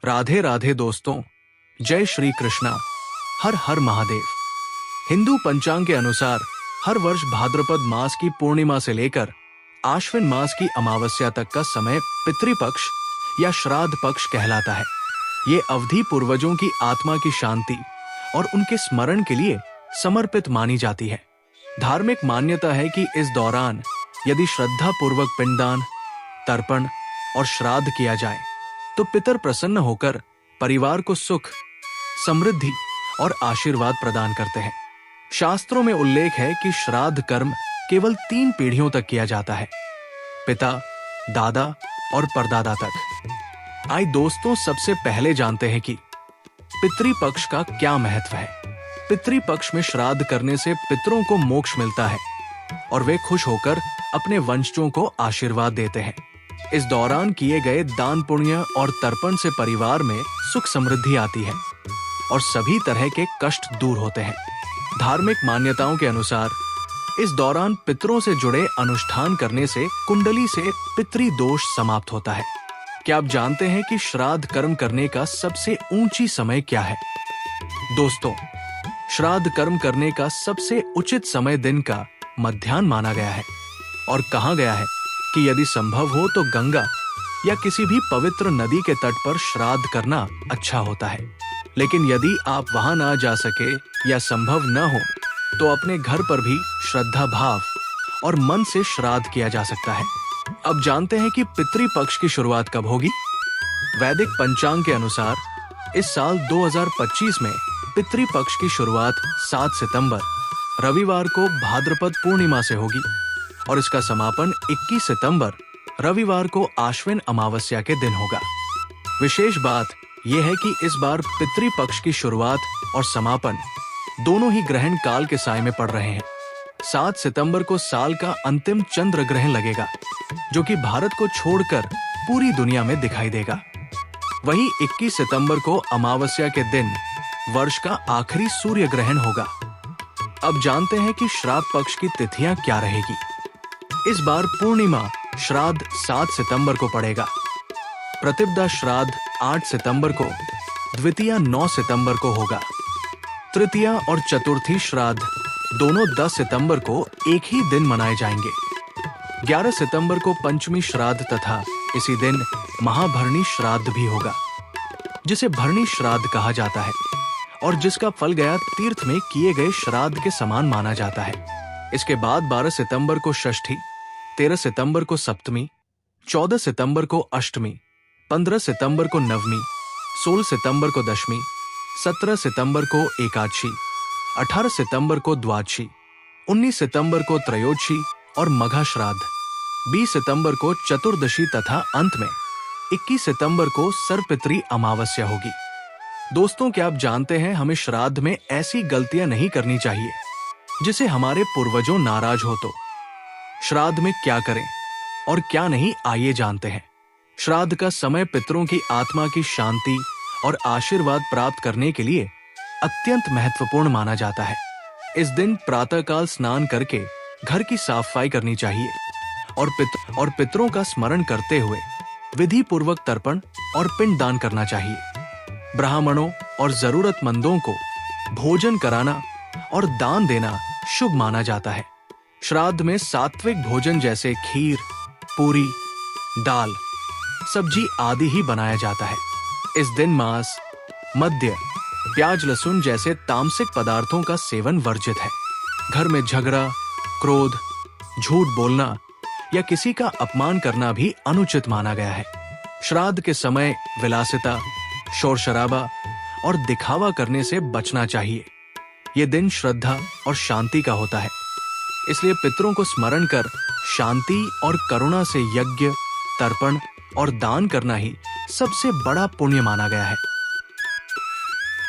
राधे राधे दोस्तों, जय श्री कृष्णा। हर हर महादेव। हिंदू पंचांग के अनुसार हर वर्ष भाद्रपद मास की पूर्णिमा से लेकर आश्विन मास की अमावस्या तक का समय पितृपक्ष या श्राद्ध पक्ष कहलाता है। ये अवधि पूर्वजों की आत्मा की शांति और उनके स्मरण के लिए समर्पित मानी जाती है। धार्मिक मान्यता है कि इस दौरान यदि श्रद्धा पूर्वक पिंडदान, तर्पण और श्राद्ध किया जाए तो पितर प्रसन्न होकर परिवार को सुख, समृद्धि और आशीर्वाद प्रदान करते हैं। शास्त्रों में उल्लेख है कि श्राद्ध कर्म केवल 3 पीढ़ियों तक किया जाता है, पिता, दादा और परदादा तक। आइए दोस्तों, सबसे पहले जानते हैं कि पितृपक्ष का क्या महत्व है। पितृपक्ष में श्राद्ध करने से पितरों को मोक्ष मिलता है और वे खुश होकर अपने वंशजों को आशीर्वाद देते हैं। इस दौरान किए गए दान पुण्य और तर्पण से परिवार में सुख समृद्धि आती है और सभी तरह के कष्ट दूर होते हैं। धार्मिक मान्यताओं के अनुसार इस दौरान पितरों से जुड़े अनुष्ठान करने से कुंडली से पितृ दोष समाप्त होता है। क्या आप जानते हैं कि श्राद्ध कर्म करने का सबसे ऊंची समय क्या है? दोस्तों, श्राद्ध कर्म करने का सबसे उचित समय दिन का मध्याह्न माना गया है और कहा गया है कि यदि संभव हो तो गंगा या किसी भी पवित्र नदी के तट पर श्राद्ध करना अच्छा होता है। लेकिन यदि आप वहां ना जा सके या संभव न हो तो अपने घर पर भी श्रद्धा भाव और मन से श्राद्ध किया जा सकता है। अब जानते हैं कि पितृपक्ष की शुरुआत कब होगी। वैदिक पंचांग के अनुसार इस साल 2025 में पितृपक्ष की शुरुआत 7 सितंबर रविवार को भाद्रपद पूर्णिमा से होगी और इसका समापन 21 सितंबर रविवार को आश्विन अमावस्या के दिन होगा। विशेष बात यह है कि इस बार पितृपक्ष की शुरुआत और समापन दोनों ही ग्रहण काल के साए में पड़ रहे हैं। 7 सितंबर को साल का अंतिम चंद्र ग्रहण लगेगा, जो कि भारत को छोड़कर पूरी दुनिया में दिखाई देगा। वहीं 21 सितंबर को अमावस्या के दिन वर्ष का आखिरी सूर्य ग्रहण होगा। अब जानते हैं कि श्राद्ध पक्ष की तिथियां क्या रहेगी। इस बार पूर्णिमा श्राद्ध 7 सितंबर को पड़ेगा, प्रतिपदा श्राद्ध 8 सितंबर को, द्वितीया 9 सितंबर को होगा। तृतीया और चतुर्थी श्राद्ध दोनों 10 सितंबर को एक ही दिन मनाए जाएंगे। 11 सितंबर को पंचमी श्राद्ध तथा इसी दिन महाभरणी श्राद्ध भी होगा, जिसे भरणी श्राद्ध कहा जाता है और जिसका फल गया तीर्थ में किए गए श्राद्ध के समान माना जाता है। इसके बाद 12 सितंबर को षष्ठी, 13 सितंबर को सप्तमी, 14 सितंबर को अष्टमी, 15 सितंबर को नवमी, 16 सितंबर को दशमी, 17 सितंबर को एकादशी, 18 सितंबर को द्वादशी, 19 सितंबर को त्रयोदशी और मघा श्राद्ध, 20 सितंबर को चतुर्दशी तथा अंत में 21 सितंबर को सर्वपितृ अमावस्या होगी। दोस्तों, क्या आप जानते हैं हमें श्राद्ध में ऐसी गलतियां नहीं करनी चाहिए जिसे हमारे पूर्वजों नाराज हो तो। श्राद्ध में क्या करें और क्या नहीं, आइए जानते हैं। श्राद्ध का समय पितरों की आत्मा की शांति और आशीर्वाद प्राप्त करने के लिए अत्यंत महत्वपूर्ण माना जाता है। इस दिन प्रातःकाल स्नान करके घर की साफ सफाई करनी चाहिए और पितरों का स्मरण करते हुए विधि पूर्वक तर्पण और पिंड दान करना चाहिए। ब्राह्मणों और जरूरतमंदों को भोजन कराना और दान देना शुभ माना जाता है। श्राद्ध में सात्विक भोजन जैसे खीर, पूरी, दाल, सब्जी आदि ही बनाया जाता है। इस दिन मांस, मद्य, प्याज, लहसुन जैसे तामसिक पदार्थों का सेवन वर्जित है। घर में झगड़ा, क्रोध, झूठ बोलना या किसी का अपमान करना भी अनुचित माना गया है। श्राद्ध के समय विलासिता, शोर शराबा और दिखावा करने से बचना चाहिए। ये दिन श्रद्धा और शांति का होता है, इसलिए पितरों को स्मरण कर शांति और करुणा से यज्ञ, तर्पण और दान करना ही सबसे बड़ा पुण्य माना गया है।